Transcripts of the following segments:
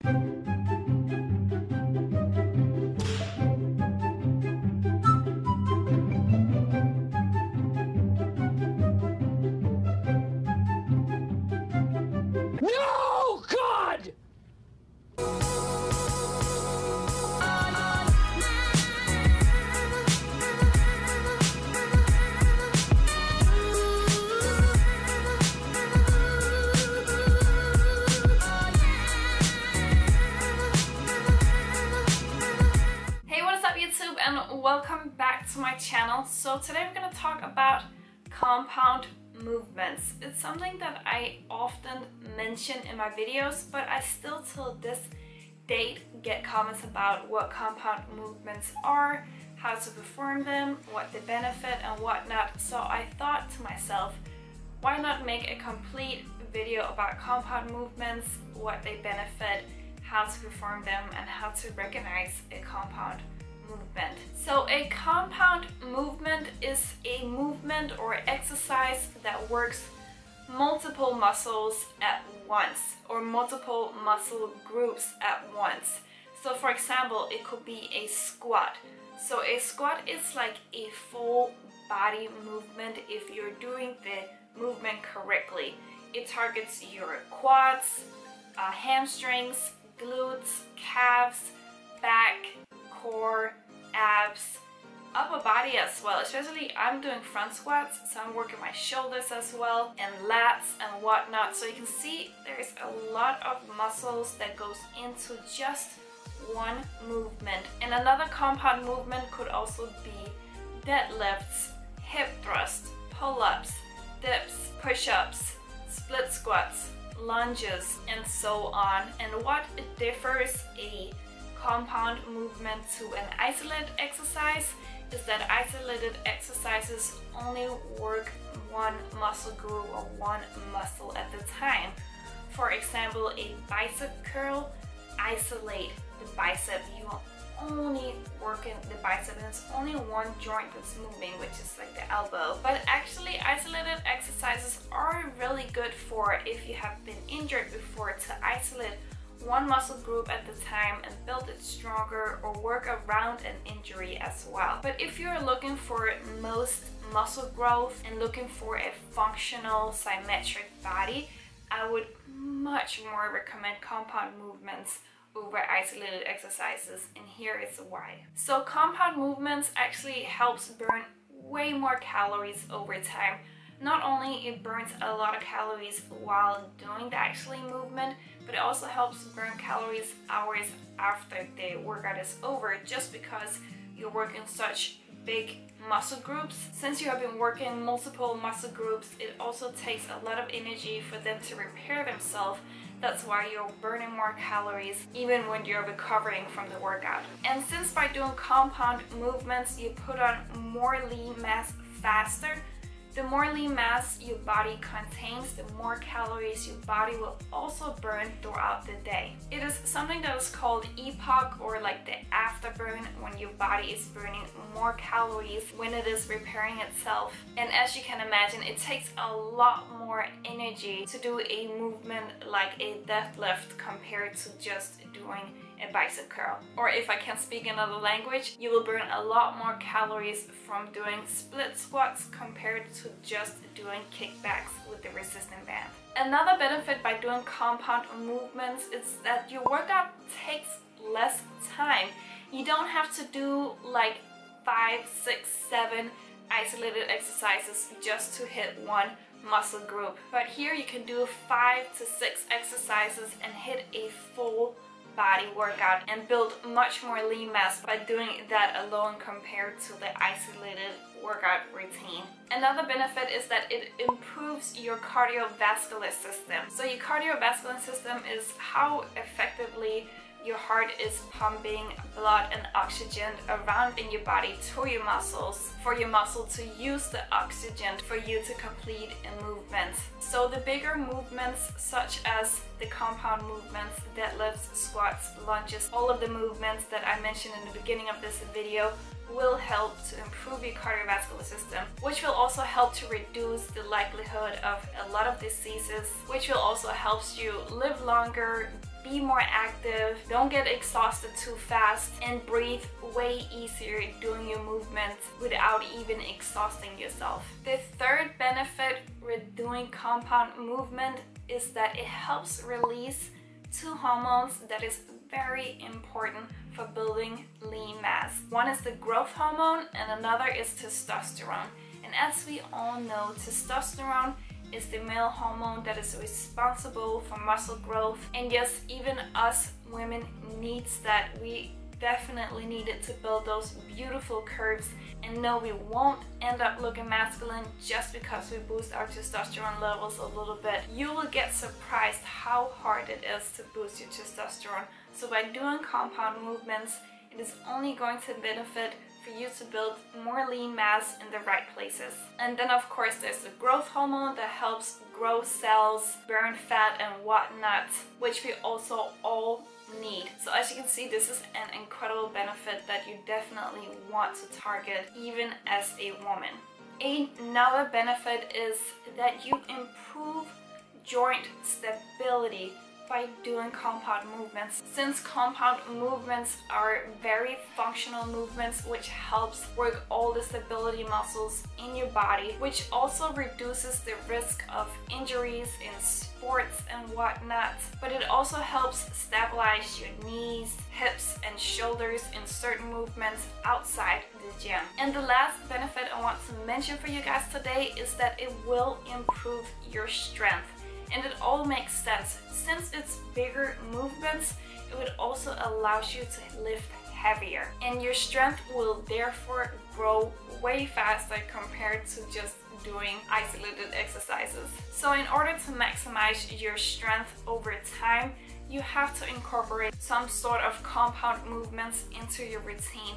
No, God! Hey, what is up YouTube, and welcome back to my channel. So today I'm going to talk about compound movements. It's something that I often mention in my videos, but I still till this date get comments about what compound movements are, how to perform them, what they benefit and whatnot. So I thought to myself, why not make a complete video about compound movements, what they benefit, how to perform them, and how to recognize a compound movement. So a compound movement is a movement or exercise that works multiple muscles at once or multiple muscle groups at once. So for example, it could be a squat. So a squat is like a full body movement if you're doing the movement correctly. It targets your quads, hamstrings, glutes, calves, back, core, abs, upper body as well. Especially I'm doing front squats, so I'm working my shoulders as well, and lats and whatnot. So you can see there's a lot of muscles that goes into just one movement. And another compound movement could also be deadlifts, hip thrusts, pull-ups, dips, push-ups, split squats, lunges, and so on. And what differs a compound movement to an isolated exercise is that isolated exercises only work one muscle group or one muscle at a time. For example, a bicep curl, isolate the bicep. You are only working the bicep and it's only one joint that's moving, which is like the elbow. But actually isolated exercises are really good for if you have been injured before, to isolate one muscle group at the time and build it stronger or work around an injury as well. But if you're looking for most muscle growth and looking for a functional symmetric body, I would much more recommend compound movements over isolated exercises, and here is why. So compound movements actually helps burn way more calories over time. Not only it burns a lot of calories while doing the actual movement, but it also helps burn calories hours after the workout is over, just because you're working such big muscle groups. Since you have been working multiple muscle groups, it also takes a lot of energy for them to repair themselves. That's why you're burning more calories even when you're recovering from the workout. And since by doing compound movements you put on more lean mass faster, the more lean mass your body contains, the more calories your body will also burn throughout the day. It is something that is called EPOC, or like the afterburn, when your body is burning more calories when it is repairing itself. And as you can imagine, it takes a lot more energy to do a movement like a deadlift compared to just doing a bicep curl. Or if I can speak another language, you will burn a lot more calories from doing split squats compared to just doing kickbacks with the resistance band. Another benefit by doing compound movements is that your workout takes less time. You don't have to do like 5, 6, 7 isolated exercises just to hit one muscle group. But here you can do 5 to 6 exercises and hit a full body workout and build much more lean mass by doing that alone compared to the isolated workout routine. Another benefit is that it improves your cardiovascular system. So your cardiovascular system is how effectively your heart is pumping blood and oxygen around in your body to your muscles, for your muscle to use the oxygen for you to complete a movement. So the bigger movements, such as the compound movements, deadlifts, squats, lunges, all of the movements that I mentioned in the beginning of this video, will help to improve your cardiovascular system, which will also help to reduce the likelihood of a lot of diseases, which will also help you live longer, be more active, don't get exhausted too fast, and breathe way easier doing your movements without even exhausting yourself. The third benefit with doing compound movement is that it helps release two hormones that is very important for building lean mass. One is the growth hormone and another is testosterone. And as we all know, testosterone is the male hormone that is responsible for muscle growth. And yes, even us women needs that. We definitely need it to build those beautiful curves. And no, we won't end up looking masculine just because we boost our testosterone levels a little bit. You will get surprised how hard it is to boost your testosterone. So by doing compound movements, it is only going to benefit for you to build more lean mass in the right places. And then of course there's the growth hormone that helps grow cells, burn fat and whatnot, which we also all need. So as you can see, this is an incredible benefit that you definitely want to target even as a woman. Another benefit is that you improve joint stability by doing compound movements. Since compound movements are very functional movements which helps work all the stability muscles in your body, which also reduces the risk of injuries in sports and whatnot, but it also helps stabilize your knees, hips and shoulders in certain movements outside the gym. And the last benefit I want to mention for you guys today is that it will improve your strength. And it all makes sense. Since it's bigger movements, it would also allow you to lift heavier. And your strength will therefore grow way faster compared to just doing isolated exercises. So in order to maximize your strength over time, you have to incorporate some sort of compound movements into your routine.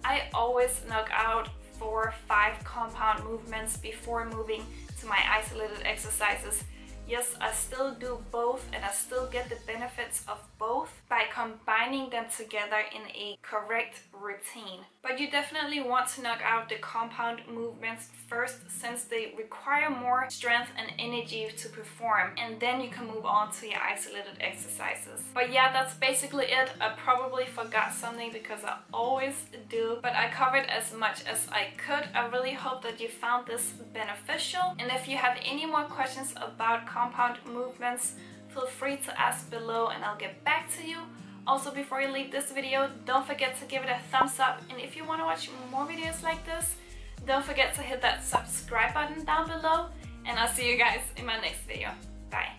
I always knock out 4 or 5 compound movements before moving to my isolated exercises. Yes, I still do both and I still get the benefits of both by combining them together in a correct routine. But you definitely want to knock out the compound movements first, since they require more strength and energy to perform, and then you can move on to your isolated exercises. But yeah, that's basically it. I probably forgot something because I always do, but I covered as much as I could. I really hope that you found this beneficial, and if you have any more questions about compound movements, feel free to ask below and I'll get back to you. Also, before you leave this video, don't forget to give it a thumbs up, and if you want to watch more videos like this, don't forget to hit that subscribe button down below, and I'll see you guys in my next video. Bye!